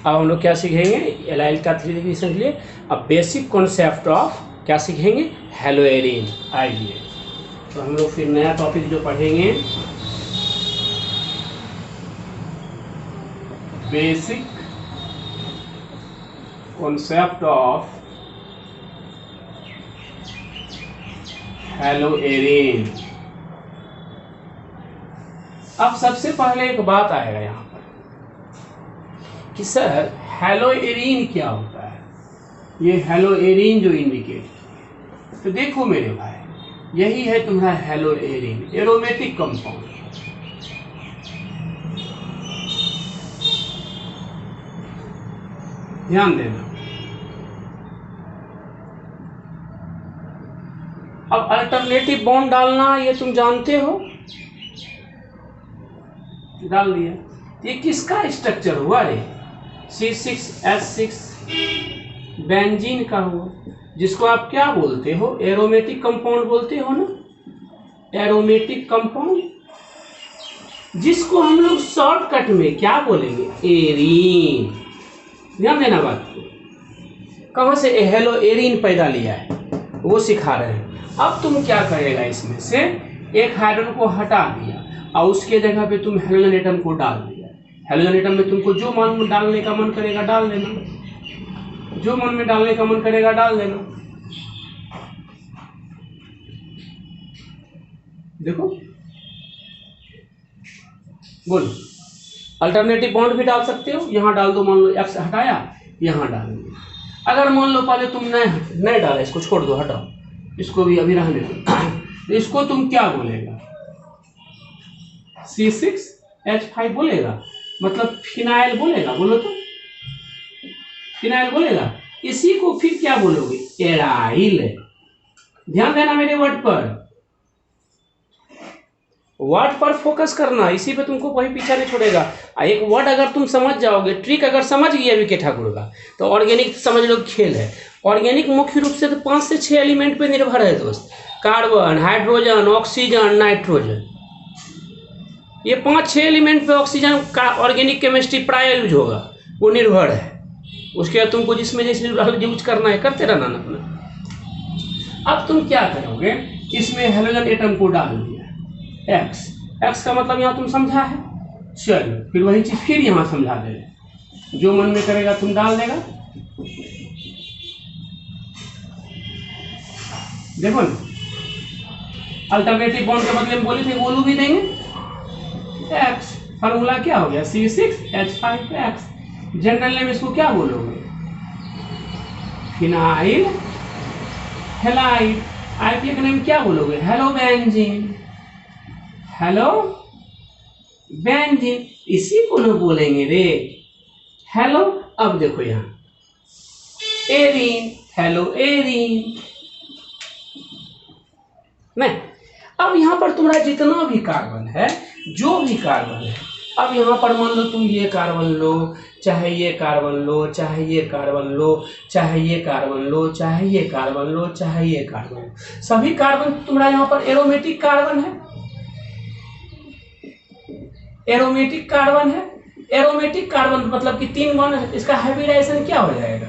अब हम लोग क्या सीखेंगे, एलाइल का 3 डिग्री के लिए अब बेसिक कॉन्सेप्ट ऑफ क्या सीखेंगे, हेलोएरिन। आइए तो हम लोग फिर नया टॉपिक जो पढ़ेंगे, बेसिक कॉन्सेप्ट ऑफ हेलोएरिन। अब सबसे पहले एक बात आएगा यहाँ पर कि सर हेलोएरिन क्या होता है, ये हेलोएरिन जो इंडिकेट किया, तो देखो मेरे भाई यही है तुम्हारा हेलोएरिन, एरोमेटिक कंपाउंड। ध्यान देना। अब अल्टरनेटिव बॉन्ड डालना ये तुम जानते हो, डाल दिया। ये किसका स्ट्रक्चर हुआ रे, C6H6 बेंजीन का हुआ, जिसको आप क्या बोलते हो, एरोमेटिक कंपाउंड बोलते हो ना, एरोमेटिक कंपाउंड, जिसको हम लोग शॉर्टकट में क्या बोलेंगे, एरीन। ध्यान देना बात को, कहाँ से हेलोएरिन पैदा लिया है वो सिखा रहे हैं। अब तुम क्या करेगा, इसमें से एक हाइड्रोजन को हटा दिया और उसके जगह पे तुम हेलोजन एटम को डाल दिया। हेलोजन एटम में तुमको जो मन में डालने का मन करेगा डाल देना, जो मन में डालने का मन करेगा डाल देना। देखो बोलो, अल्टरनेटिव बॉन्ड भी डाल सकते हो, यहाँ डाल दो, मान लो एक्स हटाया यहाँ डाल दो। अगर मान लो पहले तुम नहीं डाला, इसको छोड़ दो, हटाओ, इसको भी अभी रहने दो, इसको तुम क्या बोलेगा, C6H5 बोलेगा, मतलब फिनाइल बोलेगा, बोलो तो फिनाइल बोलेगा। इसी को फिर क्या बोलोगे, एराइल। ध्यान देना मेरे वर्ड पर फोकस करना, इसी पे तुमको कोई पीछा नहीं छोड़ेगा। एक वर्ड अगर तुम समझ जाओगे, ट्रिक अगर समझ गए वीके ठाकुर का, तो ऑर्गेनिक समझ लो खेल है। ऑर्गेनिक मुख्य रूप से तो 5 से 6 एलिमेंट पे निर्भर है दोस्त, कार्बन, हाइड्रोजन, ऑक्सीजन, नाइट्रोजन, ये 5-6 एलिमेंट पे ऑक्सीजन का ऑर्गेनिक केमिस्ट्री प्राय यूज होगा, वो निर्भर है। उसके बाद तुमको जिसमें जैसे यूज करना है करते रहना ना अपना। अब तुम क्या करोगे, इसमें हेलोजन एटम को डाल दिया, एक्स का मतलब यहाँ तुम समझा है, चलो फिर वही चीज फिर यहाँ समझा दे रहे, जो मन में करेगा तुम डाल देगा। देखो ना, अल्टरनेटिव बॉन्ड के बदले में बोले थे, बोलू भी देंगे एक्स, फार्मूला क्या हो गया, C6H5X। जनरल नेम इसको क्या बोलोगे, फिनाइल हेलाइड। आईपीए का नेम क्या बोलोगे, हेलो बेंजीन, हेलो बेंजीन, इसी को ना बोलेंगे रे हेलो। अब देखो यहाँ एरीन, हेलो एरीन नहीं। अब यहाँ पर तुम्हारा जितना भी कार्बन है, जो भी कार्बन है, अब यहाँ पर मान लो तुम ये कार्बन लो, चाहे ये कार्बन लो, चाहे ये कार्बन लो, चाहे ये कार्बन लो, चाहे ये कार्बन लो, चाहे ये कार्बन लो, सभी कार्बन तुम्हारा यहाँ पर एरोमेटिक कार्बन है, एरोमेटिक कार्बन है। एरोमेटिक कार्बन मतलब कि 3 बॉन्ड, इसका हाइब्रिडाइजेशन क्या हो जाएगा,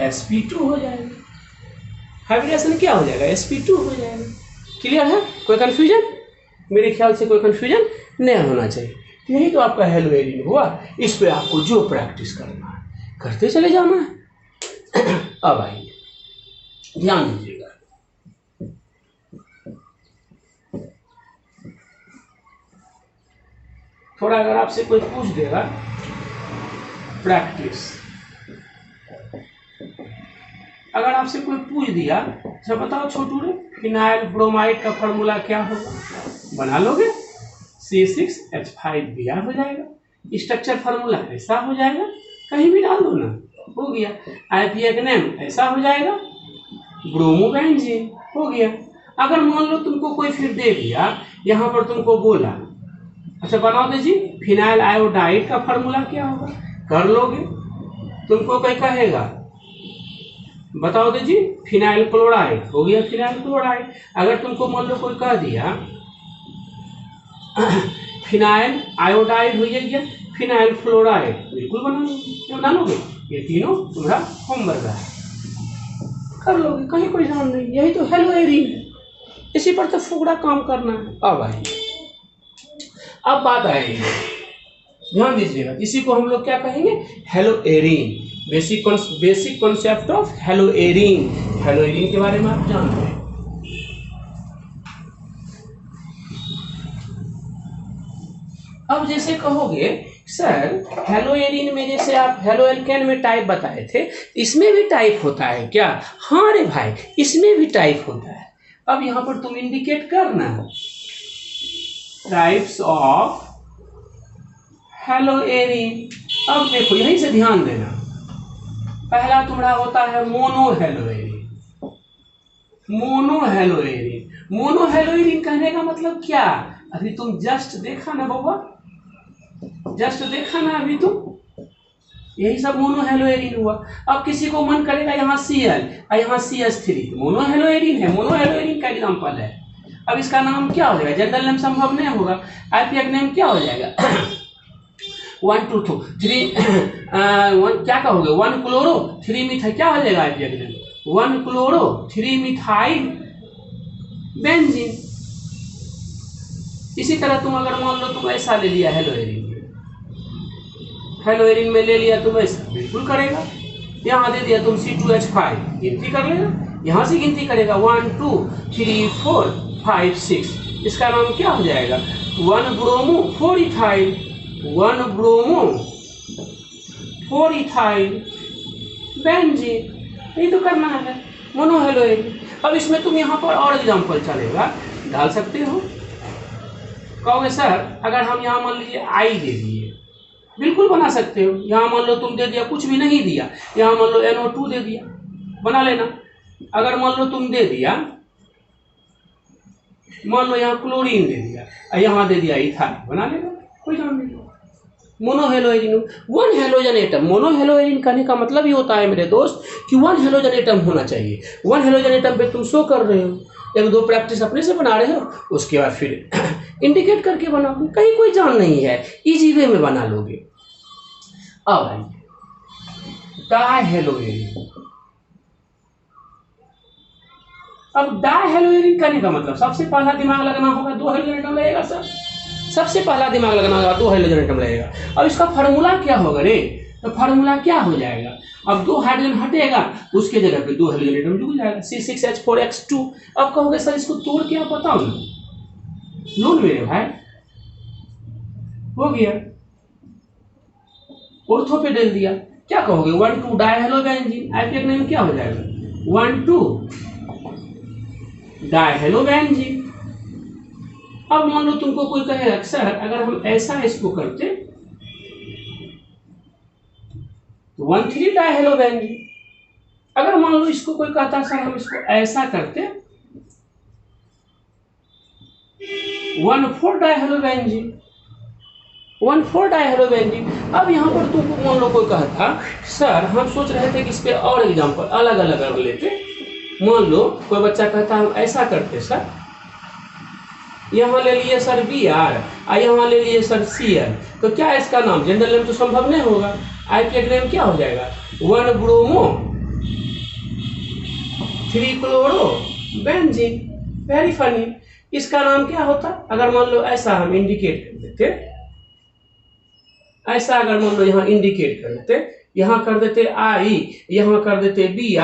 sp2 हो जाएगा। हाइब्रिडाइजेशन क्या हो जाएगा, sp2 हो जाएगा। क्लियर है, कोई कंफ्यूजन, मेरे ख्याल से कोई कंफ्यूजन नहीं होना चाहिए। यही तो आपका हेलोएरिन हुआ, इस पे आपको जो प्रैक्टिस करना है करते चले जाना है। अब आइए ध्यान दीजिएगा, थोड़ा अगर आपसे कोई पूछ देगा प्रैक्टिस, अगर आपसे कोई पूछ दिया, अच्छा बताओ छोटू रे, फिनाइल ब्रोमाइड का फॉर्मूला क्या होगा, बना लोगे, C6H5Br हो जाएगा, स्ट्रक्चर फार्मूला ऐसा हो जाएगा, कहीं भी डाल दो ना, हो गया। आईपीए का नेम ऐसा हो जाएगा, ब्रोमोबेंजीन हो गया। अगर मान लो तुमको कोई फिर दे दिया, यहाँ पर तुमको बोला, अच्छा बनाओ तो जी फिनाइल आयोडाइड का फॉर्मूला क्या होगा, कर लोगे। तुमको कोई कहेगा बताओ तो जी फिनाइल क्लोराइड, हो गया फिनाइल क्लोराइड। अगर तुमको मान लो कोई कह दिया फिनाइल आयोडाइड हो गया, फिनाइल फ्लोराइड, बिल्कुल बना लोगे। ये तीनों तुम्हारा होमवर्क है, कर लोगे, कहीं कोई ध्यान नहीं। यही तो हेलो एरिन है, इसी पर तो फुकड़ा काम करना है। अब बात आएगी, ध्यान दीजिएगा, इसी को हम लोग क्या कहेंगे, hello Erin. Basic concept of hello Erin. Hello Erin के बारे में आप जानते हैं। अब जैसे कहोगे सर हेलो एरिन में जैसे आप हेलो एल्केन में टाइप बताए थे, इसमें भी टाइप होता है क्या? हाँ रे भाई, इसमें भी टाइप होता है। अब यहां पर तुम इंडिकेट करना टाइप्स ऑफ हेलो एरिन। अब देखो यहीं से ध्यान देना, पहला तुम्हारा होता है mono hello Erin. Mono hello Erin, mono hello Erin कहने का मतलब क्या? अभी तुम जस्ट देखा ना बाबा, जस्ट देखा ना अभी तुम, यही सब मोनो हेलो एरिन हुआ। अब किसी को मन करेगा यहाँ Cl और यहाँ CH3, मोनो हेलो एरिन है, मोनो हेलो एरिन का एग्जांपल है। अब इसका नाम क्या हो जाएगा? जनरल नेम संभव नहीं होगा, आईपीएक नेम क्या हो जाएगा? 1 2 3 क्या कहोगे? 1 क्लोरो 3 मिथाइल, क्या हो जाएगा आईपीएक नेम? 1 chloro 3 methyl benzene. इसी तरह तुम अगर मान लो तुम ऐसा ले लिया हेलो एरिन में, हेलो एरिन में ले लिया तुम ऐसा, बिल्कुल करेगा। यहाँ दे दिया तुम C2H5, गिनती कर लेना, यहाँ से गिनती करेगा 1 2 3 4 5 6। इसका नाम क्या हो जाएगा? 1 bromo 4 ethyl, 1 bromo 4 ethyl benzene. यही तो करना है मोनो हेलो एरिन। अब इसमें तुम यहाँ पर और एग्जांपल चलेगा, डाल सकते हो। कहोगे सर अगर हम यहाँ मान लीजिए आई दे दिए, बिल्कुल बना सकते हो। यहाँ मान लो तुम दे दिया, कुछ भी नहीं दिया, यहाँ मान लो NO2 दे दिया, बना लेना। अगर मान लो तुम दे दिया, मान लो यहाँ क्लोरीन दे दिया और यहाँ दे दिया इथाइल, बना लेना, कोई जान नहीं। Mono halogen, 1 halogen atom. Mono halogen कहने का मतलब ही होता है मेरे दोस्त कि 1 हेलोजन एटम होना चाहिए। 1 हेलोजन एटम पे तुम शो कर रहे हो, 1-2 प्रैक्टिस अपने से बना रहे हो, उसके बाद फिर इंडिकेट करके बनाओगे, कहीं कोई जान नहीं है, इजी वे में बना लोगे। अब आइए डायहेलोजन। अब डायहेलोजन कहने का मतलब सबसे पहला दिमाग लगना होगा 2 हेलोजन एटम लगेगा सर, सबसे पहला दिमाग लगाना होगा 2 हाइड्रोजन एटम लगेगा। अब इसका फार्मूला क्या होगा रे? तो फार्मूला क्या हो जाएगा? अब 2 हाइड्रोजन हटेगा, उसके जगह पे 2 हाइड्रोजन एटम जुड़ जाएगा, C6H4X2। अब कहोगे सर इसको तोड़ के आप बताओ ना। नोन मेरे भाई हो गया, ऑर्थो पे डाल दिया, क्या कहोगे? 1,2 डायहेलोबेंजीन। आईपीएक नेम क्या हो जाएगा? 1,2 डायहेलोबेंजीन। अब मान लो तुमको कोई कहे सर अगर हम ऐसा इसको करते तो 1,3 डायहेलोबेंजीन। अगर मान लो इसको कोई कहता सर हम इसको ऐसा करते 1,4 डायहेलोबेंजीन, 1,4 डायहेलोबेंजीन। अब यहाँ पर तुमको मान लो कोई कहता सर हम सोच रहे थे कि इस पे और एग्जांपल अलग अलग लेते। मान लो कोई बच्चा कहता हम ऐसा करते सर, यहाँ ले लिए सर Br और यहाँ ले लिए सर Cl, तो क्या इसका नाम? जनरल नेम तो संभव नहीं होगा, आईपीएक नेम क्या हो जाएगा? 1 bromo 3 chloro benzene. Very funny. इसका नाम क्या होता अगर मान लो ऐसा हम इंडिकेट कर देते, ऐसा अगर मान लो यहाँ इंडिकेट कर देते, यहाँ कर देते I, यहाँ कर देते Br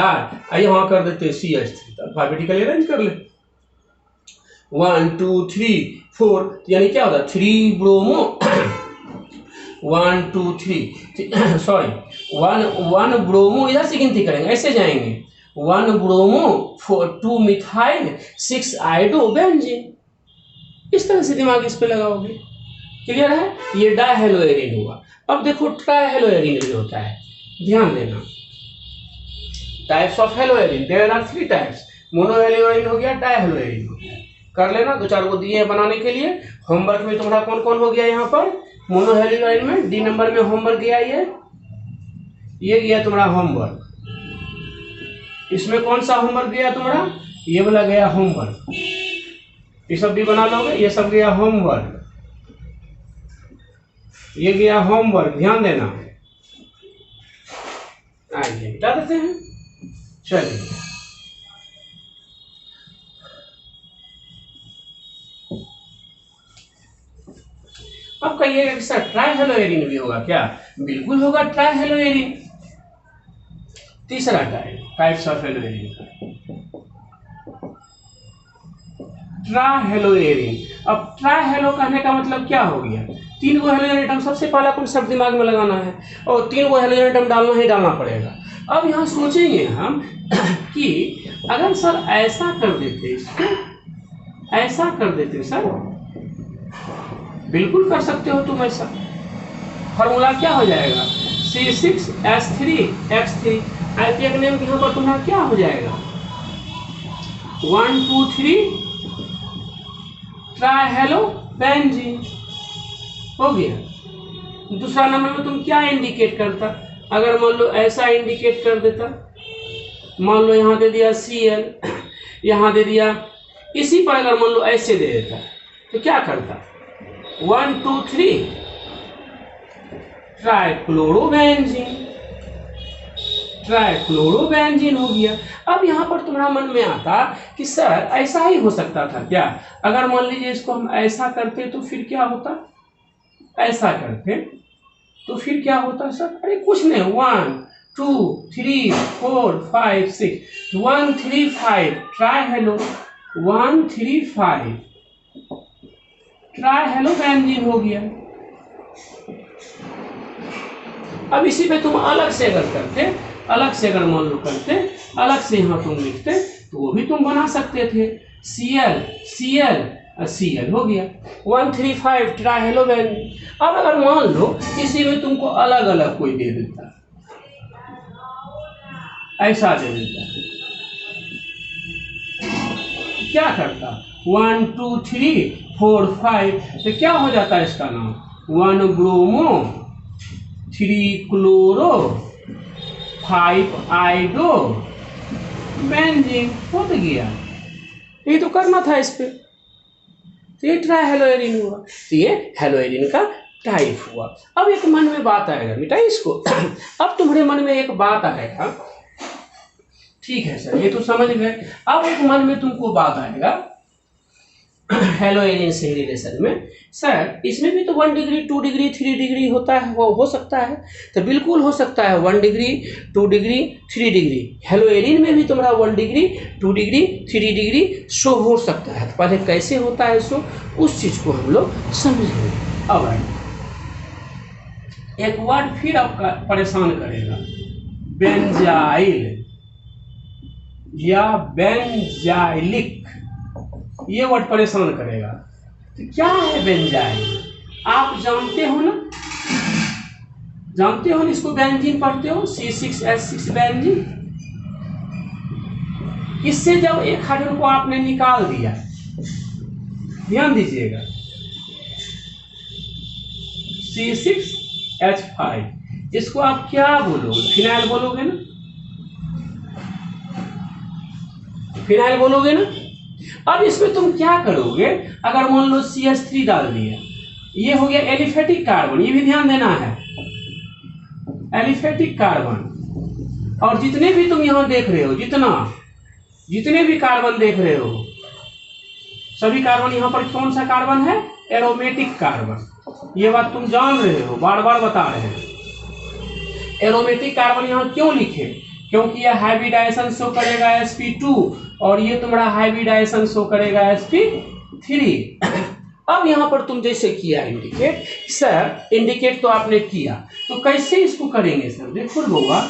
और यहाँ कर देते CH3, तो अल्फाबेटिकली अरेंज कर ले 1 2 3 4, यानी क्या होता है 3 ब्रोमो 1 2 3 सॉरी 1 ब्रोमो, इधर से गिनती करेंगे, ऐसे जाएंगे 1 ब्रोमो 2 मिथाइल 6 आयोडोबेंजीन। इस तरह से दिमाग इस पे लगाओगे, क्लियर है? ये डायहेलोएरिन हुआ। अब देखो ट्राइहेलोएरिन भी होता है, ध्यान देना। Types of haloarene, there are 3 types. Monohaloarene हो गया, डायहेलोएरिन हो गया, कर लेना। 2-4 को दिए बनाने के लिए। होमवर्क में तुम्हारा कौन कौन हो गया? यहाँ पर मोनोहेलोएरिन में D नंबर में होमवर्क गया, ये गया तुम्हारा होमवर्क। इसमें कौन सा होमवर्क गया तुम्हारा? ये वाला गया होमवर्क। ये सब भी बना लोगे, ये सब गया होमवर्क। ये गया होमवर्क, ध्यान देना। आइए बता देते हैं। चलिए अब कहिएगा कि सर ट्राइहेलोएरिन भी होगा क्या? बिल्कुल होगा ट्राइहेलोएरिन। तीसरा टाइप्स ऑफ हेलोएरिन का ट्राइहेलोएरिन। अब ट्राइहेलो कहने का मतलब क्या हो गया? 3 गो हेलोजन एटम, सबसे पहला कॉन्सेप्ट दिमाग में लगाना है और 3 गो हेलोजन एटम डालना पड़ेगा। अब यहाँ सोचेंगे हम कि अगर सर ऐसा कर देते, इसको ऐसा कर देते सर, बिल्कुल कर सकते हो तुम ऐसा। फॉर्मूला क्या हो जाएगा? C6H3X3। आईपीएक नेम यहाँ पर तुम्हारा क्या हो जाएगा? 1 2 3 ट्राइहेलो बेंजीन हो गया। दूसरा नंबर में तुम क्या इंडिकेट करता? अगर मान लो ऐसा इंडिकेट कर देता, मान लो यहाँ दे दिया Cl, यहाँ दे दिया, इसी पर अगर मान लो ऐसे दे देता तो क्या करता? 1 2 3 ट्राइक्लोरोबेंजीन, ट्राइक्लोरोबेंजीन हो गया। अब यहाँ पर तुम्हारा मन में आता कि सर ऐसा ही हो सकता था क्या? अगर मान लीजिए इसको हम ऐसा करते तो फिर क्या होता? ऐसा करते तो फिर क्या होता सर? अरे कुछ नहीं, 1 2 3 4 5 6 1 3 5 ट्राइहेलो 1 3 5 ट्राइहेलोबेंजीन हो गया। अब इसी पे तुम अलग से अगर करते, अलग से अगर मान लो करते, अलग से यहाँ तुम लिखते तो वो भी तुम बना सकते थे। Cl Cl Cl हो गया 1 3 5 ट्राइहेलोबेंजीन। अब अगर मान लो इसी में तुमको अलग अलग कोई दे देता, ऐसा दे देता, क्या करता? 1 2 3 4 5 तो क्या हो जाता है इसका नाम? 1 ब्रोमो 3 क्लोरो 5 आइडो बेंजीन हो तो गया। ये तो करना था इस पे, तो ये ट्राइहेलोएरिन हुआ। तो ये हेलोएरिन का टाइप हुआ। अब एक मन में बात आएगा, मिटाई इसको। अब तुम्हारे मन में एक बात आएगा, ठीक है सर ये तो समझ गए। अब एक मन में तुमको बात आएगा हेलोएरिन से रिलेशन में, सर इसमें भी तो 1 डिग्री 2 डिग्री 3 डिग्री होता है, वो हो सकता है? तो बिल्कुल हो सकता है, 1 डिग्री 2 डिग्री 3 डिग्री। हेलोएरिन में भी तुम्हारा 1 डिग्री 2 डिग्री 3 डिग्री शो हो सकता है। तो पहले कैसे होता है शो, उस चीज को हम लोग समझेंगे। अब एक वर्ड फिर आपका परेशान करेगा, बेंजाइल या बेंजाइलिक, ये वर्ड परेशान करेगा। तो क्या है बेंजाइल? आप जानते हो ना, जानते हो ना, इसको बेंजीन पढ़ते हो, C6H6 बेंजीन। इससे जब एक हाइड्रोजन को आपने निकाल दिया, ध्यान दीजिएगा, C6H5, इसको आप क्या बोलोगे? फिनाइल बोलोगे ना, फिनाइल बोलोगे ना। अब इसमें तुम क्या करोगे? अगर मान लो CH3 डाल दिया, ये हो गया एलिफेटिक कार्बन, ये भी ध्यान देना है, एलिफेटिक कार्बन। और जितने भी तुम यहां देख रहे हो, जितने भी कार्बन देख रहे हो, सभी कार्बन यहां पर कौन सा कार्बन है? Aromatic carbon. ये बात तुम जान रहे हो, बार बार बता रहे हैं। एरोमेटिक कार्बन यहां क्यों लिखे? क्योंकि यह हाइब्रिडाइजेशन शो करेगा sp2 और ये तुम्हारा हाइब्रिडाइजेशन शो करेगा sp3। अब यहां पर तुम जैसे किया इंडिकेट, सर इंडिकेट तो आपने किया, तो कैसे इसको करेंगे सर? देखो बउआ,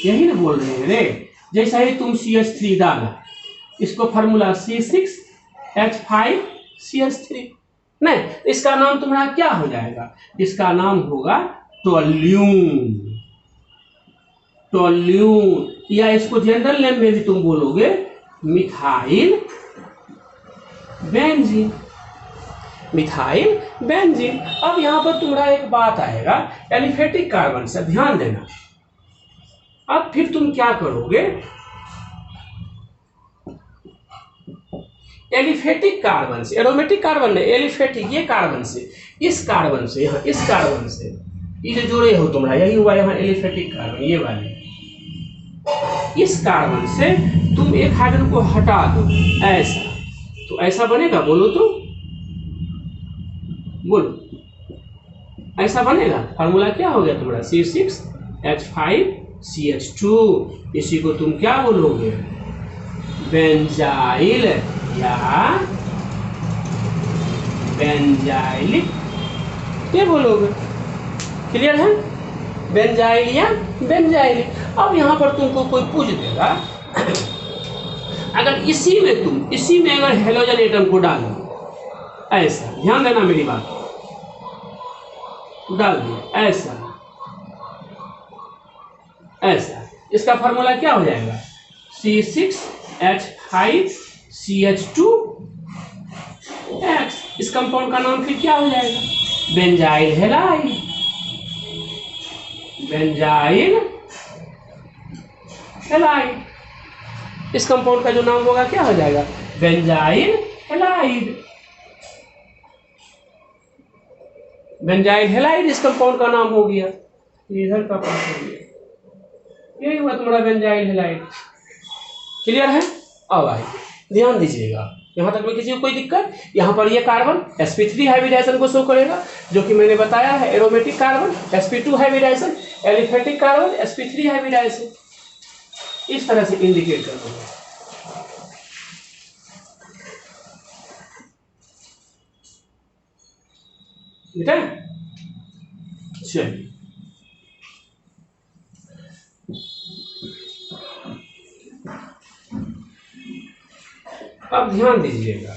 यही ना बोल रहे हैं रे। जैसा ही तुम CH3 डाला, इसको फार्मूला C6H5CH3, नहीं इसका नाम तुम्हारा क्या हो जाएगा? इसका नाम होगा टोल्यून, टोल्यून, या इसको जनरल नेम में भी तुम बोलोगे मिथाइल बेंजीन, मिथाइल बेंजीन। अब यहां पर तुम्हारा एक बात आएगा एलिफेटिक कार्बन से, ध्यान देना। अब फिर तुम क्या करोगे? एलिफेटिक कार्बन से, एरोमेटिक कार्बन नहीं, एलिफेटिक, ये कार्बन से, इस कार्बन से, यहाँ इस कार्बन से, ये जो जोड़े हो तुम्हारा, यही हुआ यहाँ एलिफेटिक कार्बन, ये वाले। इस कार्बन से तुम एक हाइड्रोजन को हटा दो, ऐसा, तो ऐसा बनेगा, बोलो तो, बोलो, ऐसा बनेगा। फार्मूला क्या हो गया तुम्हारा, C6H5CH2। इसी को तुम क्या बोलोगे, बेंजाइल या बेंजाइलिक, ये बोलोगे। क्लियर है, बेंजाइल या बेंजाइलिक। अब यहाँ पर तुमको कोई पूछ देगा, अगर इसी में अगर हेलोजन एटम को डालो, ऐसा, ध्यान देना मेरी बात, डाल दिया ऐसा, ऐसा, इसका फार्मूला क्या हो जाएगा, C6H5CH2X। इस कंपाउंड का नाम फिर क्या हो जाएगा, बेंजाइल हैलाइड, बेंजाइल हैलाइड। इस कंपाउंड का जो नाम होगा क्या हो जाएगा, बेंजाइल हैलाइड, बेंजाइल हैलाइड इस कंपाउंड का नाम हो गया। इधर का पास हो गया, यही हुआ तुम्हारा बेंजाइल हैलाइड। क्लियर है। अब आइए ध्यान दीजिएगा, यहाँ तक में किसी को कोई दिक्कत। यहाँ पर ये कार्बन sp3 हाइब्रिडाइजेशन को शो करेगा, जो कि मैंने बताया है, aromatic carbon sp2 hybridization, aliphatic carbon sp3 hybridization, इस तरह से इंडिकेट कर दूंगा। बेटा चलिए, अब ध्यान दीजिएगा।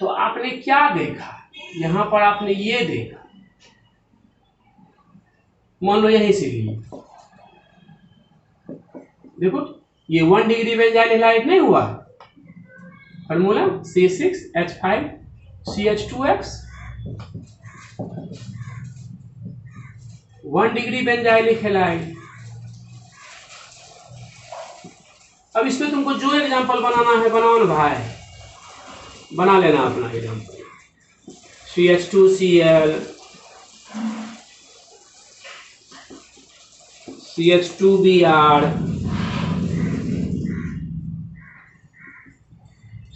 तो आपने क्या देखा, यहां पर आपने ये देखा, मान लो यहीं से लिए, देखो ये 1 डिग्री बेंजाइल हैलाइड नहीं हुआ, formula C6H5CH2X, 1 degree benzyl halide. अब इसमें तुमको जो एग्जांपल बनाना है बनाओ ना भाई, बना लेना अपना एग्जांपल। CH2Cl, CH2Br,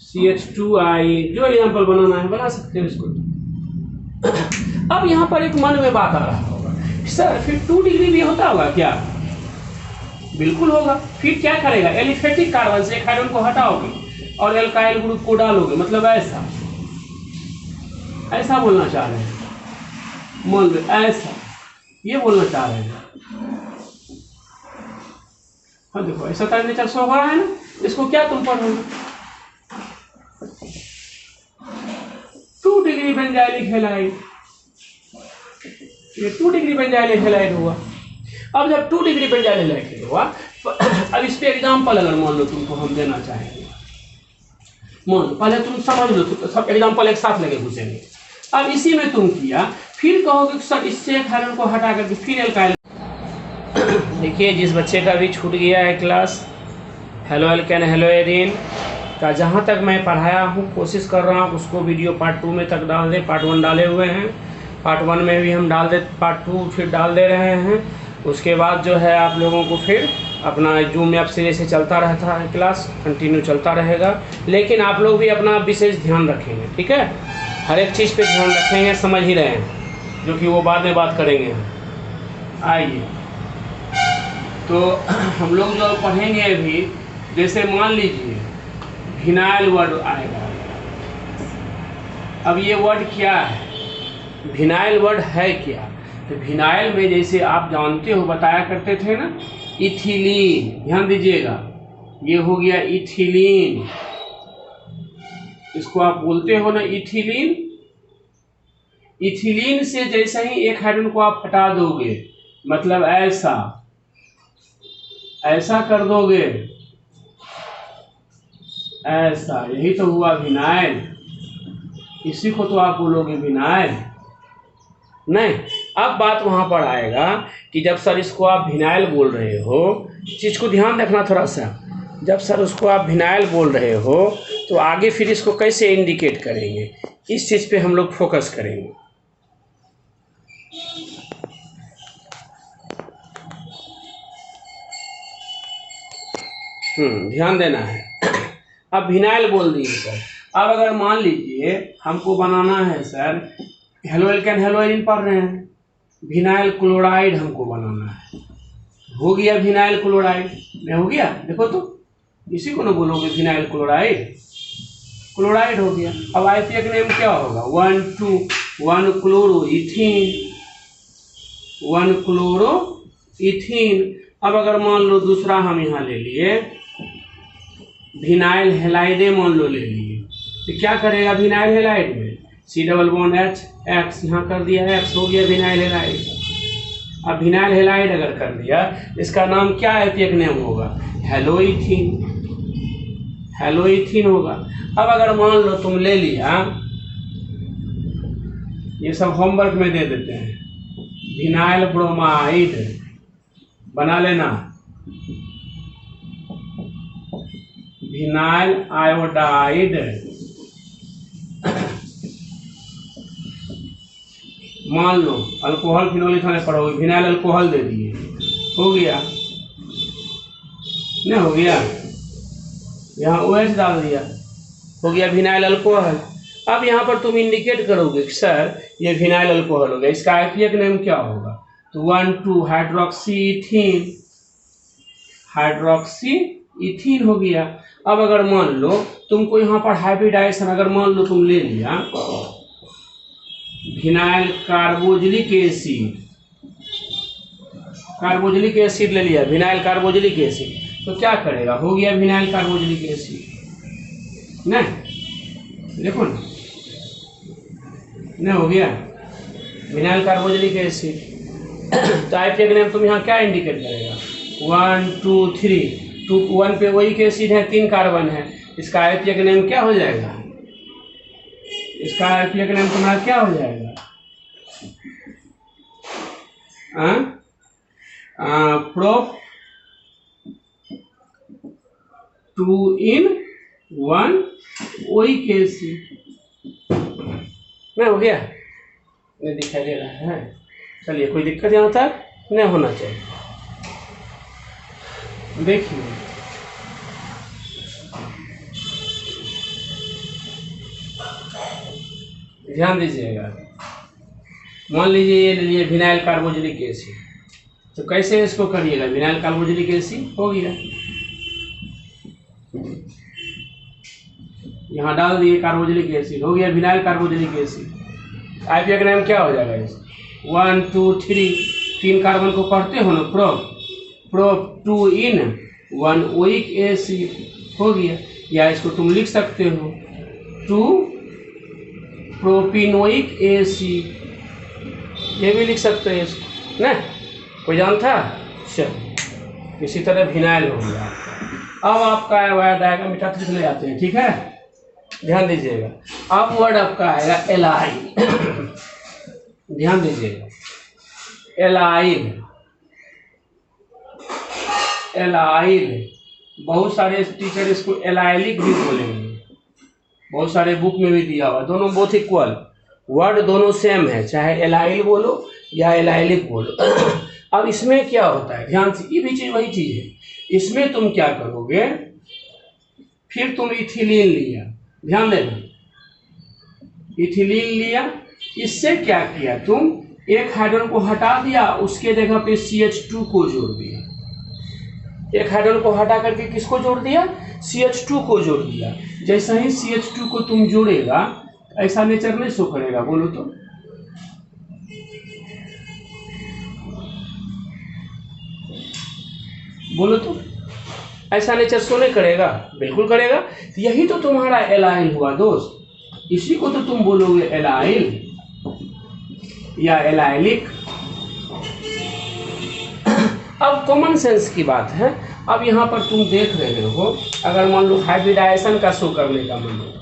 CH2I, जो एग्जांपल बनाना है बना सकते हो इसको। अब यहाँ पर एक मन में बात आ रहा होगा, सर फिर 2 डिग्री भी होता होगा क्या? बिल्कुल होगा। फिर क्या करेगा, एलिफेटिक कार्बन से एक हाइड्रोजन को हटाओगे और एल्काइल ग्रुप को डालोगे, मतलब ऐसा, ऐसा बोलना चाह रहे हैं, मान लो ऐसा, ये बोलना चाह रहे हैं। हाँ देखो ऐसा टाइम नेचर शो हो रहा है ना, इसको क्या तुम पढ़ोगे, 2 डिग्री बेंजाइलिक हैलाइड, ये 2 डिग्री बेंजाइलिक हैलाइड हुआ। अब जब 2 डिग्री बेंजाइल हैलाइड हुआ, अब इस पे एग्जांपल अगर मान लो तुमको हम देना चाहेंगे, मान लो पहले तुम समझ लो, सब एग्जांपल एक साथ लगे घुसेंगे। अब इसी में तुम किया, फिर कहोगे सर इससे एक हाइड्रोजन को हटा करके फिर एल्काइल। देखिए जिस बच्चे का भी छूट गया है class halo alkane hello arene का, जहाँ तक मैं पढ़ाया हूँ कोशिश कर रहा हूँ उसको वीडियो पार्ट 2 में तक डाल दे। पार्ट 1 डाले हुए हैं, पार्ट 1 में भी हम डाल दे, पार्ट 2 फिर डाल दे रहे हैं। उसके बाद जो है आप लोगों को फिर अपना जूम ऐप सिरे से चलता रहता है, क्लास कंटिन्यू चलता रहेगा, लेकिन आप लोग भी अपना विशेष ध्यान रखेंगे, ठीक है, हर एक चीज़ पे ध्यान रखेंगे, समझ ही रहे हैं, जो कि वो बाद में बात करेंगे। आइए तो हम लोग जो पढ़ेंगे अभी, जैसे मान लीजिए विनाइल वर्ड आएगा। अब ये वर्ड क्या है, विनाइल वर्ड है क्या? तो विनाइल में जैसे आप जानते हो, बताया करते थे ना, इथिलीन, ध्यान दीजिएगा, ये हो गया इथिलीन, इसको आप बोलते हो ना इथिलीन। इथिलीन से जैसे ही एक हाइड्रोजन को आप हटा दोगे, मतलब ऐसा, ऐसा कर दोगे, ऐसा, यही तो हुआ विनाइल। इसी को तो आप बोलोगे विनाइल नहीं। अब बात वहां पर आएगा कि जब सर इसको आप विनाइल बोल रहे हो, चीज को ध्यान रखना थोड़ा सा, जब सर उसको आप विनाइल बोल रहे हो तो आगे फिर इसको कैसे इंडिकेट करेंगे, इस चीज़ पे हम लोग फोकस करेंगे। ध्यान देना है। अब विनाइल बोल दिए सर। अब अगर मान लीजिए हमको बनाना है सर, हेलोएल्केन हेलोइन पढ़ रहे हैं, विनाइल क्लोराइड हमको बनाना है। हो गया विनाइल क्लोराइड, नहीं हो गया, देखो तो इसी को ना बोलोगे विनाइल क्लोराइड, क्लोराइड हो गया। अब आईपीए का नेम क्या होगा, 1 क्लोरो इथीन, 1 क्लोरो इथीन। अब अगर मान लो दूसरा हम यहाँ ले लिए विनाइल हेलाइडे, मान लो ले लिए, तो क्या करेगा विनाइल हेलाइड में, C double bond H X यहाँ कर दिया, X हो गया विनाइल हेलाइड। अब विनाइल हेलाइड अगर कर दिया, इसका नाम क्या है, नेम होगा हेलोइथीन, हेलोइथीन होगा। अब अगर मान लो तुम ले लिया, ये सब होमवर्क में दे देते हैं, विनाइल ब्रोमाइड बना लेना, विनाइल आयोडाइड, मान लो अल्कोहल फिनोल इथानॉल पढ़ोगे, विनाइल अल्कोहल दे दिए, हो गया, नहीं हो गया, यहाँ OH डाल दिया, हो गया विनाइल अल्कोहल। अब यहाँ पर तुम इंडिकेट करोगे कि सर ये विनाइल अल्कोहल हो गया, इसका आईपीए का नेम क्या होगा, तो 1,2 हाइड्रोक्सी इथीन, हाइड्रोक्सी इथीन हो गया। अब अगर मान लो तुमको यहाँ पर हाइब्रिडाइजेशन अगर मान लो तुम ले लिया विनाइल कार्बोजिलिक एसिड, कार्बोजिलिक एसिड ले लिया, विनाइल कार्बोजिलिक एसिड, तो क्या करेगा, हो गया विनाइल कार्बोजिलिक एसिड, नहीं देखो ना, नहीं हो गया विनाइल कार्बोजिलिक एसिड। तो आईपीए का नेम तुम यहाँ क्या इंडिकेट करेगा, 1 2 3, 1 पे वही एसिड है, 3 कार्बन है, इसका आईपीए का नेम क्या हो जाएगा, इसका आईपीए का नेम तुम्हारा क्या हो जाएगा, प्रोप 2 in 1 ओइक एसिड, नहीं हो गया, नहीं दिखाई दे रहा है, चलिए कोई दिक्कत यहाँ तक नहीं होना चाहिए। देखिए ध्यान दीजिएगा, मान लीजिए ये ले लिए विनाइल कार्बोजिलिक एसिड, तो कैसे इसको करिएगा, विनाइल कार्बोजिलिक एसिड हो गया, यहाँ डाल दिए कार्बोजिलिक एसिड, हो गया विनाइल कार्बोजिलिक एसिड। आईपीए का नाम क्या हो जाएगा, इस 1 2 3, 3 कार्बन को पढ़ते हो ना, प्रोप 2 in 1 ओइक एसिड हो गया, या इसको तुम लिख सकते हो 2 प्रोपिनोइक एसिड, ये भी लिख सकते हैं इसको, ना कोई जानता, चलो इसी तरह विनाइल हो गया। अब आपका वर्ड आएगा, मीठा लिख ले जाते हैं, ठीक है, ध्यान दीजिएगा। अब वर्ड आपका आएगा एलाइल, ध्यान दीजिएगा, एलाइल, एलाइल, बहुत सारे टीचर इसको एलाइलिक भी बोलेंगे, बहुत सारे बुक में भी दिया हुआ, दोनों बहुत इक्वल वर्ड, दोनों सेम है, चाहे एलाइल बोलो या एलाइलिक बोलो। अब इसमें क्या होता है, ध्यान से, ये भी चीज वही चीज है, इसमें तुम क्या करोगे, फिर तुम इथिलीन लिया, ध्यान देना, इथिलीन लिया, इससे क्या किया तुम, एक हाइड्रोजन को हटा दिया, उसके जगह पे CH2 को जोड़ दिया, एक हाइड्रोजन को हटा करके किसको जोड़ दिया, CH2 को जोड़ दिया। जैसा ही CH2 को तुम जोड़ेगा, ऐसा नेचर नहीं शो करेगा, बोलो तो, बोलो तो, ऐसा नेचर शो नहीं करेगा, बिल्कुल करेगा। यही तो तुम्हारा एलाइल हुआ दोस्त, इसी को तो तुम बोलोगे एलाइल या एलाइलिक। अब कॉमन सेंस की बात है, अब यहाँ पर तुम देख रहे हो, अगर मान लो हाइब्रिडाइजेशन का शो करने का मन हो,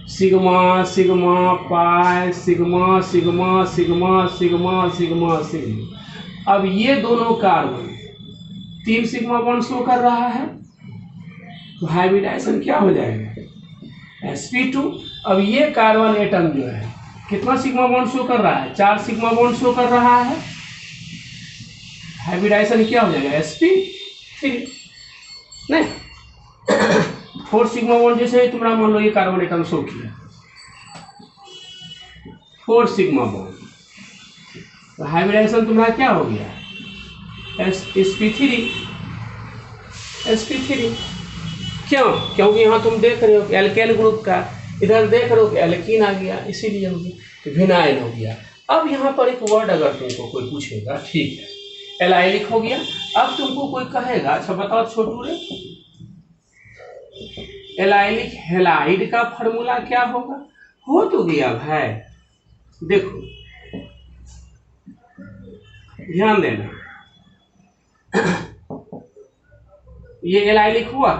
sigma sigma pi sigma sigma sigma sigma sigma sigma, अब ये दोनों कार्बन 3 सिग्मा बॉन्ड शो कर रहा है, तो हाइब्रिडाइजेशन क्या हो जाएगा, sp2। अब ये कार्बन एटम जो है कितना सिग्मा बॉन्ड शो कर रहा है? 4 सिग्मा बॉन्ड शो कर रहा है। हाइब्रिडाइजेशन क्या हो जाएगा? sp3 नहीं 4 सिग्मा बॉन्ड जैसे तुम्हारा मान लो ये कार्बन एटम शो किया 4 सिग्मा बॉन्ड, तो हाइब्रिडाइजेशन तुम्हारा क्या हो गया? sp3 क्यों? क्योंकि यहाँ तुम देख रहे हो कि एल्केन ग्रुप का, इधर देख रहे हो कि एल्कीन आ गया, इसीलिए हो गया, तो विनाइल हो गया। अब यहाँ पर एक वर्ड अगर तुमको कोई पूछेगा, ठीक है एलाइलिक हो गया। अब तुमको कोई कहेगा, अच्छा बताओ छोटू रे, एलाइलिक हेलाइड का फॉर्मूला क्या होगा? हो तो गया भाई, देखो ध्यान देना, ये एलाइलिक हुआ,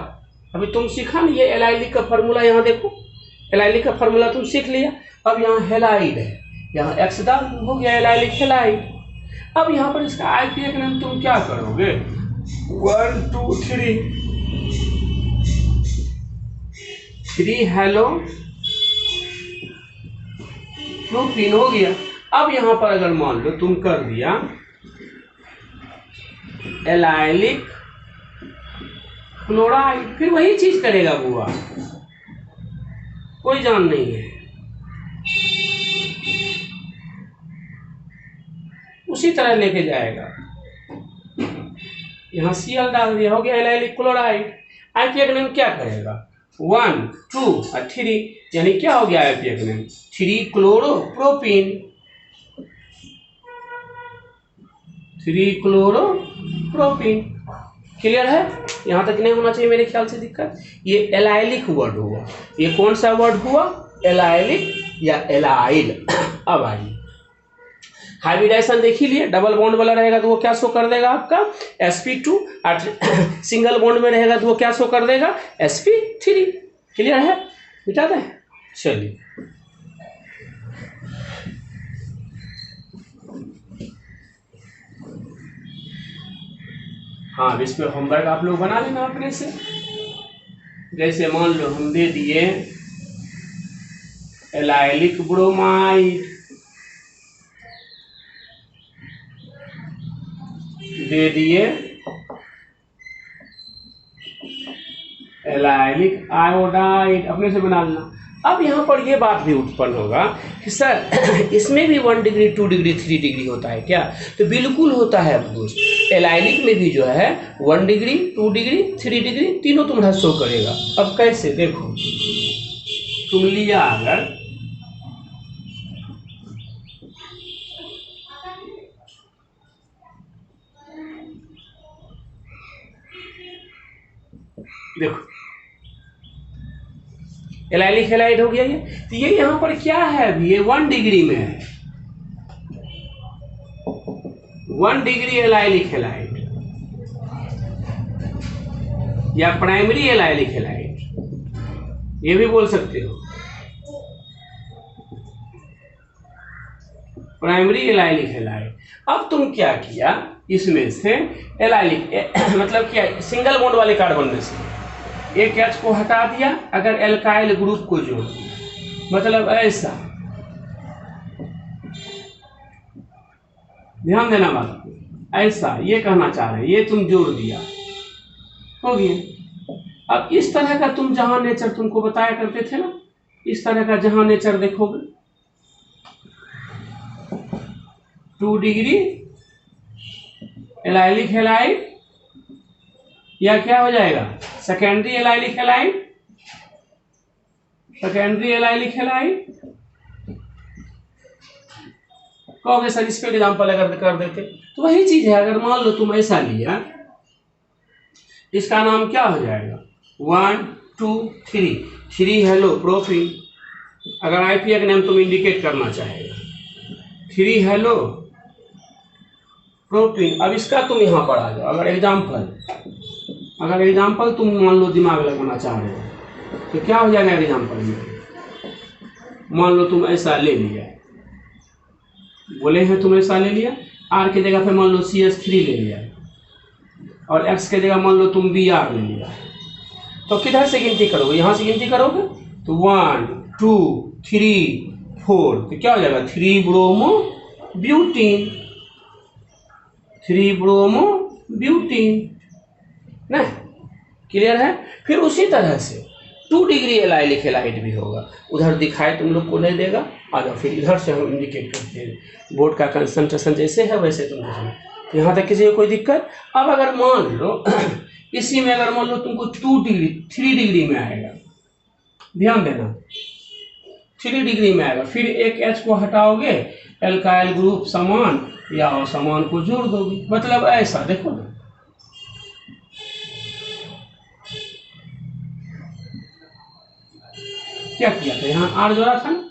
अभी तुम सीखा ना ये एलाइलिक का फॉर्मूला, यहाँ देखो एलाइलिक का फॉर्मूला तुम सीख लिया। अब यहाँ हेलाइड है, यहाँ एक्स डाल हो गया एलाइलिक हेलाइड। अब यहाँ पर इसका आईपीए का नाम तुम क्या करोगे? 1 2 3 हेलो प्रोपीन हो गया। अब यहाँ पर अगर मान लो तुम कर दिया एलाइलिक क्लोराइड, फिर वही चीज करेगा बुआ, कोई जान नहीं है, उसी तरह लेके जाएगा। यहाँ Cl डाल दिया, हो गया एलाइलिक क्लोराइड। आईपीए का नाम क्या करेगा? 1 2 और 3, यानी क्या हो गया आईपीए का नाम? 3 क्लोरोप्रोपीन, 3 क्लोरोप्रोपीन। क्लियर है? यहाँ तक नहीं होना चाहिए मेरे ख्याल से दिक्कत। ये एलाइलिक वर्ड हुआ, ये कौन सा वर्ड हुआ? एलाइलिक या एलाइल। अब आइए हाइब्रिडाइजेशन देख ही लिए, डबल बॉन्ड वाला रहेगा तो वो क्या शो कर देगा आपका? sp2, और सिंगल बॉन्ड में रहेगा तो वो क्या शो कर देगा? sp3। क्लियर है? मिटा दें, चलिए हाँ, अब इस पे होमवर्क आप लोग बना लेना अपने से। जैसे मान लो हम दे दिए एलाइलिक ब्रोमाइड, दे दिए एलाइलिक आयोडाइड, अपने से बना लेना। अब यहाँ पर ये बात भी उत्पन्न होगा कि सर इसमें भी 1 डिग्री 2 डिग्री 3 डिग्री होता है क्या? तो बिल्कुल होता है दोस्त, एलाइलिक में भी जो है 1 डिग्री 2 डिग्री 3 डिग्री तीनों तुम्हारा शो करेगा। अब कैसे? देखो तुम लिया अगर देखो एलाइलिक हेलाइड हो गया ये, तो ये यहाँ पर क्या है? अभी ये 1 डिग्री में है, 1 डिग्री एलाइलिक हेलाइड या प्राइमरी एलाइलिक हेलाइड, ये भी बोल सकते हो, प्राइमरी एलाइलिक हेलाइड। अब तुम क्या किया, इसमें से एलाइलिक मतलब क्या, सिंगल बॉन्ड वाले कार्बन में से एक एच को हटा दिया, अगर एल्काइल ग्रुप को जोड़ दिया, मतलब ऐसा, ध्यान देना बात, ऐसा ये कहना चाह रहे हैं, ये तुम जोड़ दिया, हो गया। अब इस तरह का तुम जहां नेचर तुमको बताया करते थे ना, इस तरह का जहां नेचर देखोगे 2 डिग्री एलाइलिक हेलाइड या क्या हो जाएगा? Secondary allylic halide, secondary allylic halide. कहोगे सर इस पे एग्जाम्पल अगर कर देते, तो वही चीज है। अगर मान लो तुम ऐसा लिया, इसका नाम क्या हो जाएगा? 1 2 3 हेलो प्रोपीन, अगर आईपीए का नाम तुम इंडिकेट करना चाहेगा 3 हेलो प्रोटीन। अब इसका तुम यहाँ पर आ जाओ, अगर एग्जाम्पल तुम मान लो दिमाग लगाना चाह रहे हो तो क्या हो जाएगा एग्जाम्पल में? मान लो तुम ऐसा ले लिया, बोले हैं तुम ऐसा ले लिया, आर के जगह पे मान लो CH3 ले लिया, और एक्स के जगह मान लो तुम Br ले लिया, तो किधर से गिनती करोगे? यहाँ से गिनती करोगे तो 1 2 3 4, तो क्या हो जाएगा 3 ब्रोमो ब्यूटीन, 3 ब्रोमो ब्यूटीन ना। क्लियर है। फिर उसी तरह से 2 डिग्री एलाइलिक हैलाइड भी होगा, उधर दिखाए तुम लोग को नहीं देगा। आ जाओ फिर इधर से हम इंडिकेट करते हैं। बोर्ड का कंसंट्रेशन जैसे है वैसे तुमको समझ, यहाँ तक किसी को कोई दिक्कत। अब अगर मान लो इसी में अगर मान लो तुमको 2 डिग्री 3 डिग्री में आएगा, ध्यान देना 3 डिग्री में आएगा, फिर एक H को हटाओगे, एल्काइल ग्रुप समान या असमान को जोड़ दोगे। मतलब ऐसा देखो ना, क्या किया था, यहाँ R जोड़ा था ना,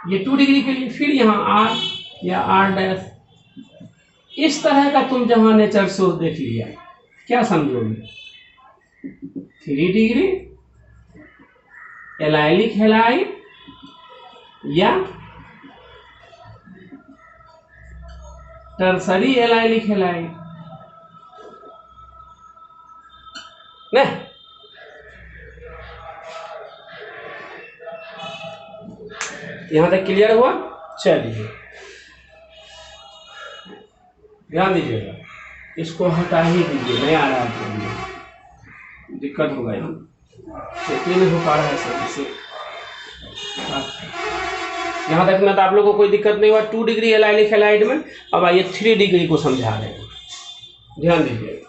ये 2 डिग्री के लिए, फिर यहाँ R या R डैश। इस तरह का तुम जहां नेचर सोर्स देख लिया, क्या समझोगे, 3 डिग्री एलाइलिक हैलाइड या टर्सरी एलाइलिक हैलाइड ना। यहां तक क्लियर हुआ। चलिए ध्यान दीजिएगा, इसको हटा ही दीजिए, नहीं आ रहा है, दिक्कत होगा यहाँ, खेती नहीं हो पा रहा है सही से। यहाँ तक में तो आप लोगों को कोई दिक्कत नहीं हुआ 2 डिग्री एलाइलिक हैलाइड में। अब आइए 3 डिग्री को समझा रहे हैं, ध्यान दीजिएगा।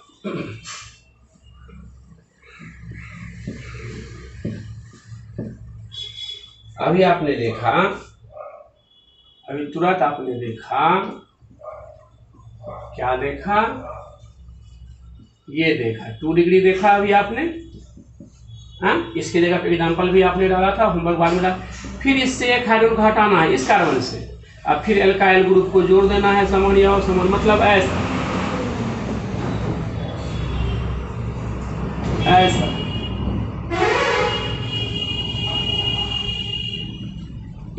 अभी आपने देखा, अभी तुरंत आपने देखा, क्या देखा, ये देखा 2 डिग्री देखा अभी आपने। हाँ, इसकी जगह पे एग्जाम्पल भी आपने डाला था, होमवर्क बाद में डाला। फिर इससे एक हाइड्रोजन को हटाना है इस कार्बन से, अब फिर एल्काइल ग्रुप को जोड़ देना है समान या असमान। मतलब ऐसा ऐसा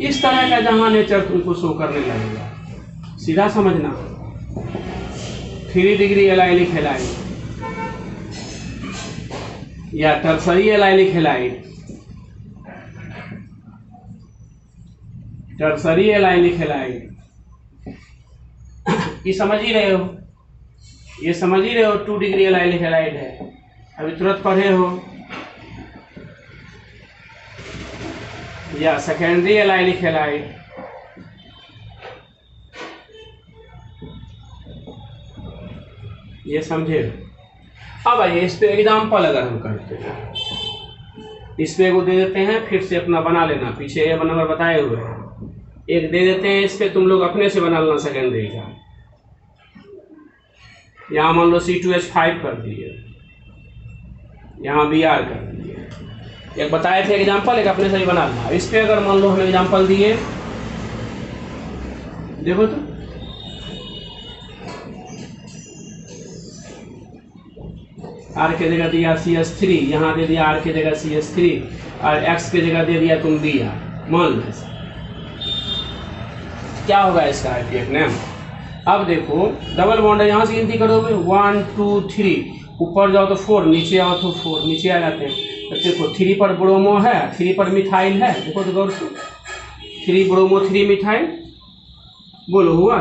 इस तरह का जहां नेचर तुमको शो करने लगेगा, सीधा समझना। 3 डिग्री एलाइलिक हैलाइड या tertiary allylic halide, tertiary allylic halide, ये समझ ही रहे हो, ये समझ ही रहे हो 2 डिग्री एलाइलिक हैलाइड है, अभी तुरंत पढ़े हो। या सेकेंडरी एलाइलिक हैलाइड, ये समझे। अब आइए इस पे एग्जाम्पल अगर हम करते हैं, इस पे को दे देते हैं, फिर से अपना बना लेना, पीछे ये नंबर बताए हुए हैं, एक दे देते हैं, इस पे तुम लोग अपने से बना लेना सेकेंडरी का। यहाँ मान लो C2H5 कर दिए, यहाँ Br कर दिए, एक बताए थे एग्जाम्पल, एक अपने से ही बना लेना। इस पे अगर मान लो हम एग्जाम्पल दिए, देखो तो R के जगह दिया CH3, यहाँ दे दिया R के जगह CH3 और X के जगह दे दिया तुम Br। मान लो क्या होगा इसका आरपीएफ ने। अब देखो डबल बॉन्ड है, यहाँ से गिनती करोगे 1 2 3, ऊपर जाओ तो 4, नीचे आओ तो 4, नीचे आ जाते हैं। तो देखो 3 पर ब्रोमो है, 3 पर मिथाइल है, देखो तो गौर से 3 ब्रोमो 3 मिथाइल, बोलो हुआ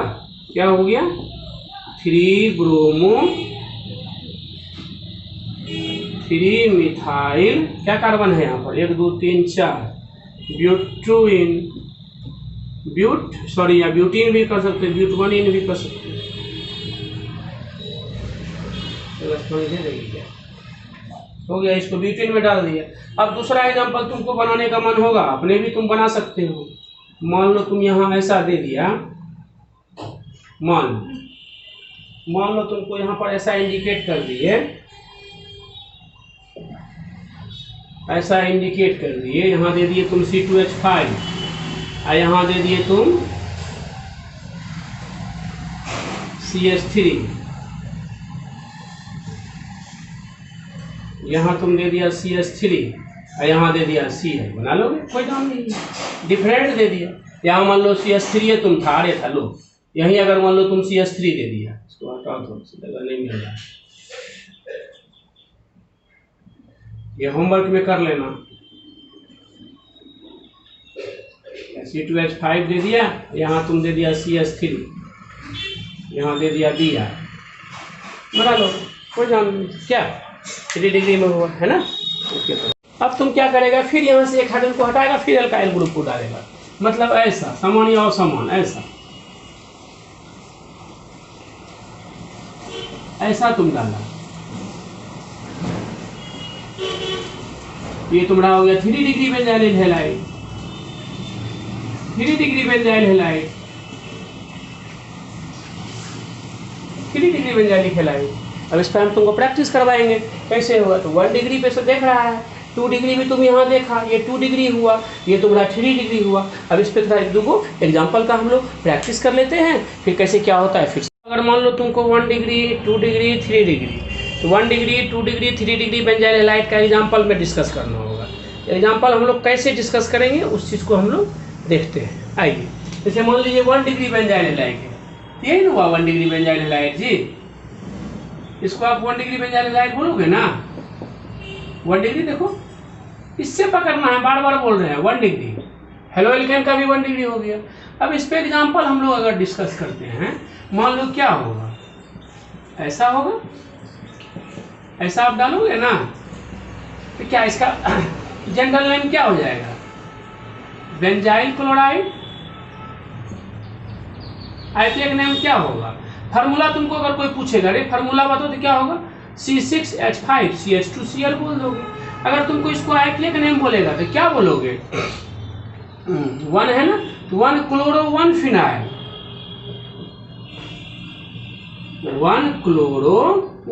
क्या हो गया, 3 ब्रोमो 3 मिथाइल, क्या कार्बन है यहाँ पर 1 2 3 4, ब्यूटुइन, या ब्यूटीन भी कर सकते हैं, ब्यूटवनिन भी कर सकते हैं। हो गया, इसको ब्यूटीन में डाल दिया। अब दूसरा एग्जांपल तुमको बनाने का मन होगा, अपने भी तुम बना सकते हो। मान लो तुम यहाँ ऐसा दे दिया, मान लो तुमको यहाँ पर ऐसा इंडिकेट कर दिए, ऐसा इंडिकेट कर दिए, यहाँ दे दिए तुम C2H5 और यहाँ दे दिए तुम CH3, यहाँ तुम दे दिया CH3 और यहाँ दे दिया CH, बना लोगे कोई काम नहीं, डिफरेंट दे दिया। यहाँ मान लो CH3 है, तुम था रे था लो, यहीं अगर मान लो तुम CH3 दे दिया, इसको हटाओ थोड़ा सा, जगह नहीं मिल रहा, ये होमवर्क में कर लेना। C2H5 दे दिया, यहाँ तुम दे दिया CH3, यहाँ दे दिया Br, बना लो, कोई जान नहीं क्या 3 डिग्री में हुआ है ना। ओके, तो अब तुम क्या करेगा, फिर यहाँ से एक हाइड्रोजन को हटाएगा, फिर एल्काइल ग्रुप को डालेगा, मतलब ऐसा समान या असमान, ऐसा तुम डालना। ये तुम्हारा हो गया 3 degree benzyl halide, 3 degree benzyl halide, 3 degree benzyl halide. अब इस पर हम तुमको प्रैक्टिस करवाएंगे कैसे होगा। तो 1 डिग्री पे से देख रहा है, 2 डिग्री भी तुम यहाँ देखा, ये 2 डिग्री हुआ, ये तुम्हारा 3 डिग्री हुआ। अब इस पे थोड़ा एक दो एग्जाम्पल का हम लोग प्रैक्टिस कर लेते हैं, फिर कैसे क्या होता है। फिर अगर मान लो तुमको 1 डिग्री 2 डिग्री 3 डिग्री, तो 1 degree 2 degree 3 degree benzyl halide का एग्जाम्पल में डिस्कस करना होगा। एग्जाम्पल हम लोग कैसे डिस्कस करेंगे उस चीज़ को हम लोग देखते हैं। आइए, जैसे मान लीजिए 1 डिग्री बेंजाइल हैलाइड है, यही ना हुआ 1 डिग्री बेंजाइल हैलाइड जी। इसको आप 1 डिग्री बेंजाइल हैलाइड बोलोगे ना, 1 डिग्री देखो, इससे पकड़ना है, बार बार बोल रहे हैं 1 डिग्री। हेलो एल्केन का भी 1 डिग्री हो गया। अब इस पे एग्जाम्पल हम लोग अगर डिस्कस करते हैं, मान लो क्या होगा, ऐसा होगा, ऐसा आप डालोगे ना, तो क्या इसका जनरल नेम क्या हो जाएगा, बेंजाइल क्लोराइड। आइपीएक नेम क्या होगा, फार्मूला तुमको अगर कोई पूछेगा, अरे फार्मूला बताओ तो क्या होगा, C6H5 CH2Cl बोल दोगे। अगर तुमको इसको आइपीएक नेम बोलेगा तो क्या बोलोगे, 1 है ना, तो 1 क्लोरो 1 फिनाइल, 1 क्लोरो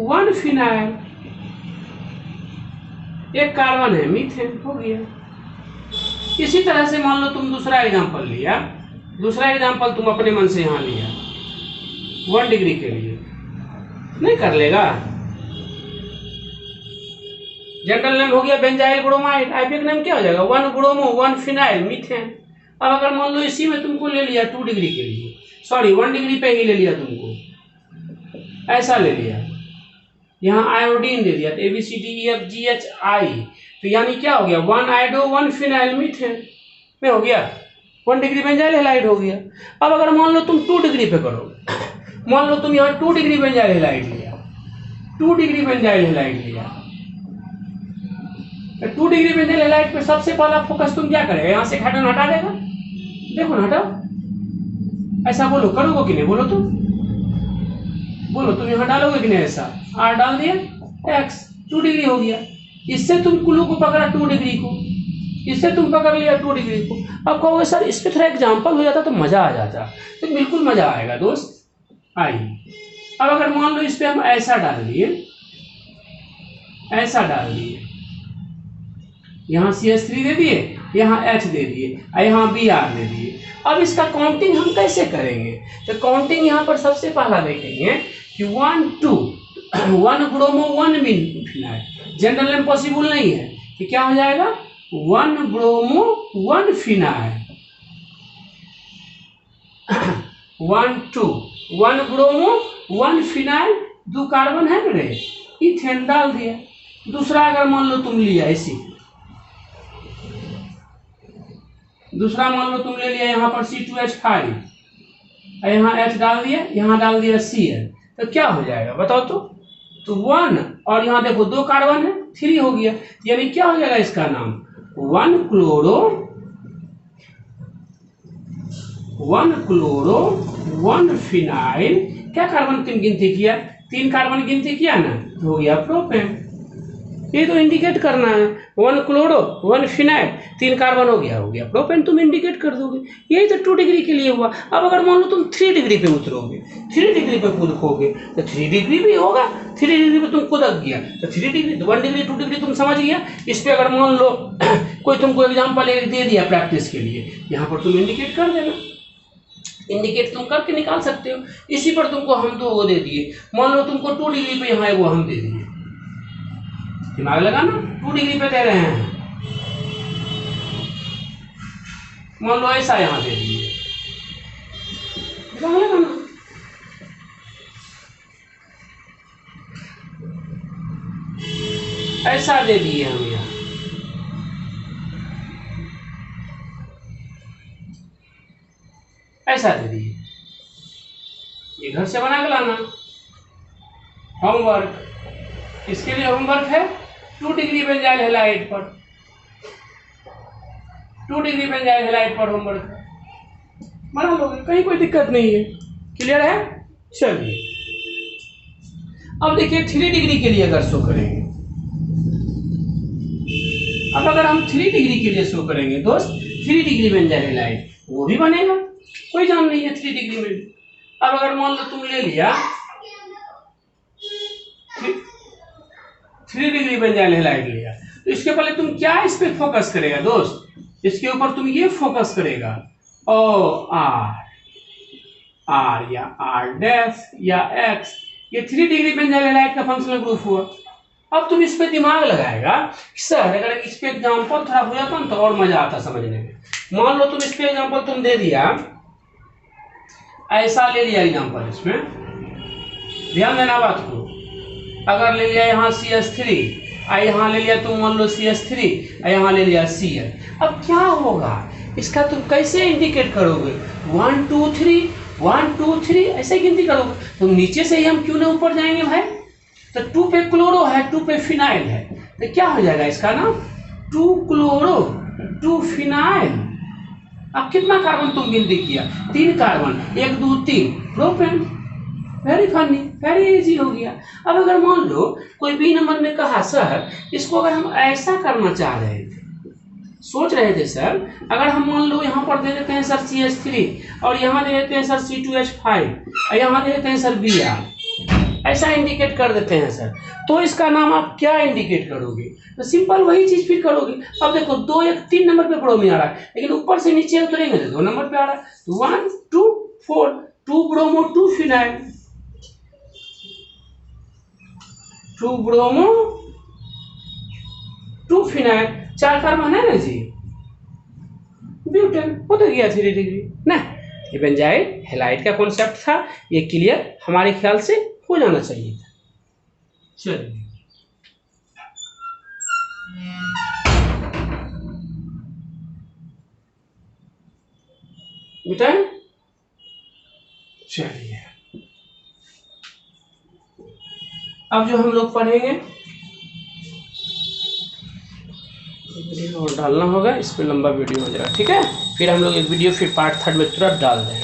1 फिनाइल, एक कार्बन है मीथेन, हो गया। इसी तरह से मान लो तुम दूसरा एग्जांपल लिया, दूसरा एग्जांपल तुम अपने मन से यहाँ लिया 1 डिग्री के लिए, नहीं कर लेगा। जनरल नेम हो गया बेंजाइल ब्रोमाइड, आइपीएक नेम क्या हो जाएगा, 1 ब्रोमो 1 फिनाइल मीथेन। अब अगर मान लो इसी में तुमको ले लिया 2 डिग्री के लिए, सॉरी 1 डिग्री पे ही ले लिया तुमको, ऐसा ले लिया, यहाँ आयोडीन दे दिया, तो ABCDEFGHI, तो यानी क्या हो गया, 1 आयोडो 1 फिनाइल मीथेन में हो गया, 1 डिग्री बेंजाइल हैलाइड हो गया। अब अगर मान लो तुम 2 डिग्री पे करो, मान लो तुम यहाँ 2 डिग्री बेंजाइल हैलाइड लिया, 2 डिग्री बेंजाइल हैलाइड लिया, 2 डिग्री बेंजाइल हैलाइड पे सबसे पहला फोकस तुम क्या करेगा, यहाँ से हाइड्रोजन हटा देगा, देखो ना हटाओ, ऐसा बोलो, करोगे कि नहीं, बोलो तुम, बोलो तुम यहाँ डालोगे कि नहीं, ऐसा R डाल दिया, X 2 डिग्री हो गया। इससे तुम कुल्लू को पकड़ा 2 डिग्री को, इससे तुम पकड़ लिया 2 डिग्री को। अब कहोगे सर इस पे थोड़ा एग्जाम्पल हो जाता तो मजा आ जाता, तो बिल्कुल मजा आएगा दोस्त। आइए, अब अगर मान लो इस पे हम ऐसा डाल दिए, ऐसा डाल दिए, यहाँ CH3 दे दिए, यहाँ H दे दिए, यहाँ Br दे दिए। अब इसका काउंटिंग हम कैसे करेंगे, तो काउंटिंग यहाँ पर सबसे पहला देखेंगे कि 1 2 1 bromo 1 phenyl, general name possible नहीं है कि क्या हो जाएगा, 1 bromo 1 phenyl, 1 2 1 bromo 1 phenyl, 2 carbon है ना रे, इथेन डाल दिया। दूसरा अगर मान लो तुम लिया इसी, दूसरा मान लो तुम ले लिया यहाँ पर C2H5, यहाँ H डाल दिया, यहाँ डाल दिया Cl, तो क्या हो जाएगा बताओ तो 1 और यहाँ देखो 2 कार्बन है, 3 हो गया, यानी क्या हो जाएगा इसका नाम, 1 क्लोरो 1 फिनाइल। क्या कार्बन तुम गिनती किया, 3 कार्बन गिनती किया ना, तो हो गया प्रोपेन। ये तो इंडिकेट करना है, 1 क्लोरो 1 फिनाइल, 3 कार्बन हो गया प्रोपेन, तुम इंडिकेट कर दोगे। यही तो 2 डिग्री के लिए हुआ। अब अगर मान लो तुम 3 डिग्री पे उतरोगे, 3 डिग्री पे कूदोगे, तो 3 डिग्री भी होगा, 3 डिग्री पे तुम कूदक गया तो 3 डिग्री 1 डिग्री 2 डिग्री तुम समझ गया। इस पे अगर मान लो कोई तुमको एग्जाम्पल दे दिया प्रैक्टिस के लिए, यहाँ पर तुम इंडिकेट कर देना, इंडिकेट तुम करके निकाल सकते हो। इसी पर तुमको हम 2 वो दे दिए, मान लो तुमको 2 डिग्री पे यहाँ वो हम दे दिए, दिमाग लगाना, 2 डिग्री पे दे रहे हैं, मान लो ऐसा यहाँ दे दिए, दिमाग लगाना। ऐसा दे दिए हम यहाँ, कैसा दे दिए, ये घर से बना के लाना। होमवर्क, इसके लिए होमवर्क है 2 डिग्री बेंजाइल हैलाइड पर, 2 डिग्री बेंजाइल हैलाइड पर होमवर्क है, बना लोगे, कहीं कोई दिक्कत नहीं है। क्लियर है? चलिए अब देखिए 3 डिग्री के लिए अगर शो करेंगे, अब अगर हम 3 डिग्री के लिए शो करेंगे दोस्त, 3 डिग्री बेंजाइल हैलाइड वो भी बनेगा, कोई जान नहीं है 3 डिग्री में। अब अगर मान लो तुम ले लिया 3 डिग्री बेंजाइल हैलाइड लिया, तो इसके पहले तुम क्या इस पे फोकस करेगा दोस्त, इसके ऊपर तुम ये फोकस करेगा ओ आर या आर डैश या एक्स, ये 3 डिग्री बेंजाइल हैलाइड का फंक्शनल ग्रुप हुआ। अब तुम इस पे दिमाग लगाएगा सर अगर इस पे एग्जाम्पल थोड़ा हो जाता ना तो और मजा आता समझने में। मान लो तुम इस पे एग्जाम्पल तुम दे दिया, ऐसा ले लिया एग्जाम्पल, इसमें ध्यान देना बात को, अगर ले लिया यहाँ CH3, यहाँ ले लिया तुम मान लो CH3, यहाँ ले लिया Cl, अब क्या होगा इसका तुम कैसे इंडिकेट करोगे, 1 2 3 1 2 3 ऐसे गिनती करोगे। तो नीचे से ही हम क्यों ना ऊपर जाएंगे भाई, तो 2 पे क्लोरो है, 2 पे फिनाइल है, तो क्या हो जाएगा इसका नाम 2 क्लोरो 2 फिनाइल। अब कितना कार्बन तुम गिनती किया, 3 carbon, 1 2 3 propane. Very funny, very easy हो गया। अब अगर मान लो कोई बी नंबर में कहा सर इसको अगर हम ऐसा करना चाह रहे थे, सोच रहे थे सर अगर हम मान लो यहाँ पर दे देते हैं सर CH3 और यहाँ दे देते हैं सर C2H5 और यहाँ दे देते हैं सर Br, ऐसा इंडिकेट कर देते हैं सर, तो इसका नाम आप क्या इंडिकेट करोगे, तो सिंपल वही चीज फिर करोगे। अब देखो 2 1 3 नंबर पे ब्रोमीन आ रहा है, लेकिन ऊपर से नीचे उतरेंगे तो 2 नंबर पे आ रहा है, 1 2 4 2 bromo 2 phenyl, 2 bromo 2 phenyl, 4 carbon है ना जी, ब्यूटेन, हो तो गया 3 डिग्री ना। ये बेंजाइल हैलाइड का कॉन्सेप्ट था, ये क्लियर हमारे ख्याल से हो जाना चाहिए था। चलिए बेटा, चलिए अब जो हम लोग पढ़ेंगे वीडियो डालना होगा, इस पे लंबा वीडियो हो जाएगा, ठीक है, फिर हम लोग एक वीडियो फिर पार्ट 3 में तुरंत डाल देंगे।